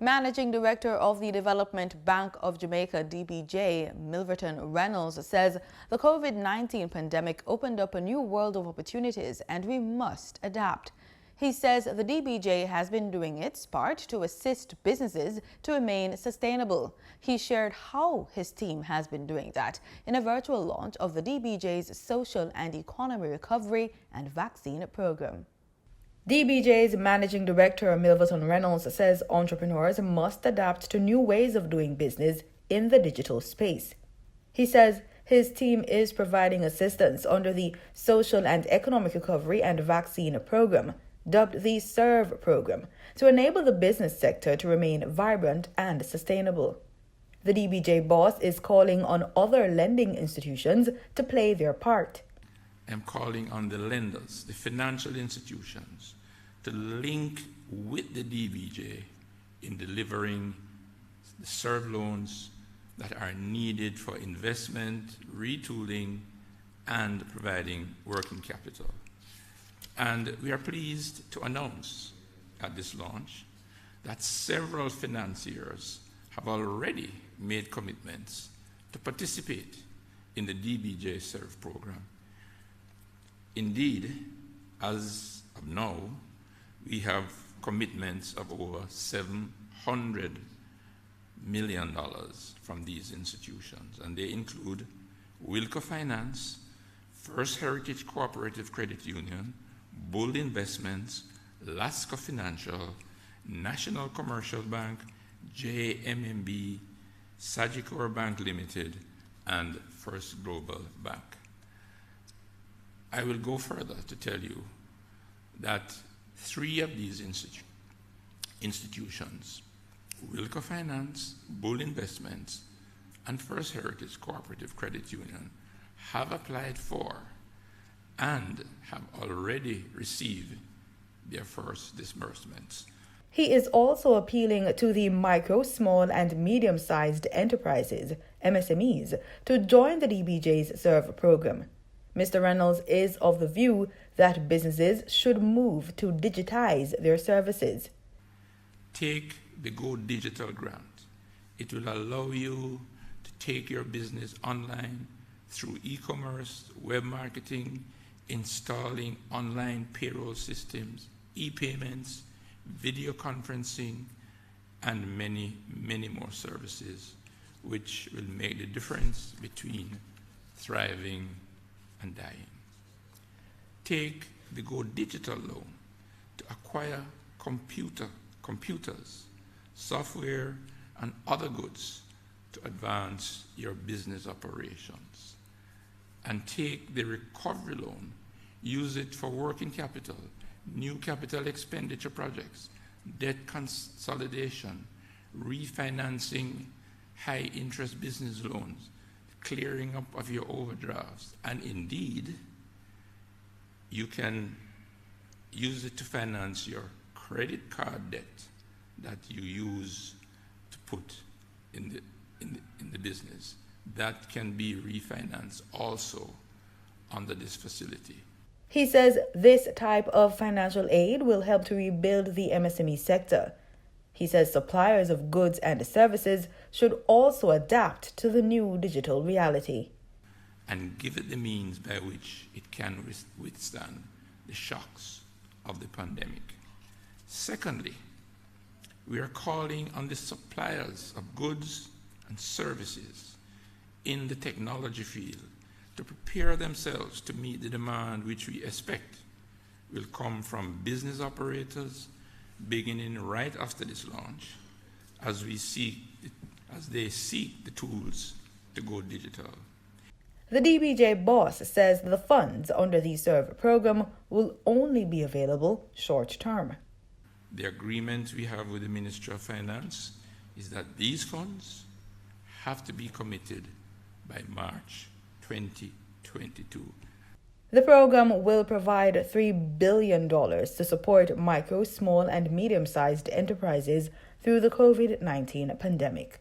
Managing Director of the Development Bank of Jamaica, DBJ, Milverton Reynolds, says the COVID-19 pandemic opened up a new world of opportunities and we must adapt. He says the DBJ has been doing its part to assist businesses to remain sustainable. He shared how his team has been doing that in a virtual launch of the DBJ's Social and Economy Recovery and Vaccine Program. DBJ's Managing Director Milverton Reynolds says entrepreneurs must adapt to new ways of doing business in the digital space. He says his team is providing assistance under the Social and Economic Recovery and Vaccine Program, dubbed the SERVE program, to enable the business sector to remain vibrant and sustainable. The DBJ boss is calling on other lending institutions to play their part. I'm calling on the lenders, the financial institutions, to link with the DBJ in delivering the SERVE loans that are needed for investment, retooling, and providing working capital. And we are pleased to announce at this launch that several financiers have already made commitments to participate in the DBJ SERVE program. Indeed, as of now, we have commitments of over $700 million from these institutions, and they include Wilco Finance, First Heritage Cooperative Credit Union, Bull Investments, Lasco Financial, National Commercial Bank, JMMB, Sagicor Bank Limited, and First Global Bank. I will go further to tell you that 3 of these institutions, Wilco Finance, Bull Investments, and First Heritage Cooperative Credit Union, have applied for and have already received their first disbursements. He is also appealing to the micro, small, and medium-sized enterprises, MSMEs, to join the DBJ's SERVE program. Mr. Reynolds is of the view that businesses should move to digitize their services. Take the Go Digital grant. It will allow you to take your business online through e-commerce, web marketing, installing online payroll systems, e-payments, video conferencing, and many, many more services, which will make the difference between thriving and dying. Take the Go Digital loan to acquire computers, software, and other goods to advance your business operations. And take the recovery loan, use it for working capital, new capital expenditure projects, debt consolidation, refinancing high interest business loans, clearing up of your overdrafts, and indeed, you can use it to finance your credit card debt that you use to put in the business. That can be refinanced also under this facility. He says this type of financial aid will help to rebuild the MSME sector. He says suppliers of goods and services should also adapt to the new digital reality and give it the means by which it can withstand the shocks of the pandemic. Secondly, we are calling on the suppliers of goods and services in the technology field to prepare themselves to meet the demand which we expect will come from business operators beginning right after this launch as they seek the tools to go digital. The DBJ boss says the funds under the SERVE program will only be available short term. The agreement we have with the Ministry of Finance is that these funds have to be committed by March 2022. The program will provide $3 billion to support micro, small, and medium-sized enterprises through the COVID-19 pandemic.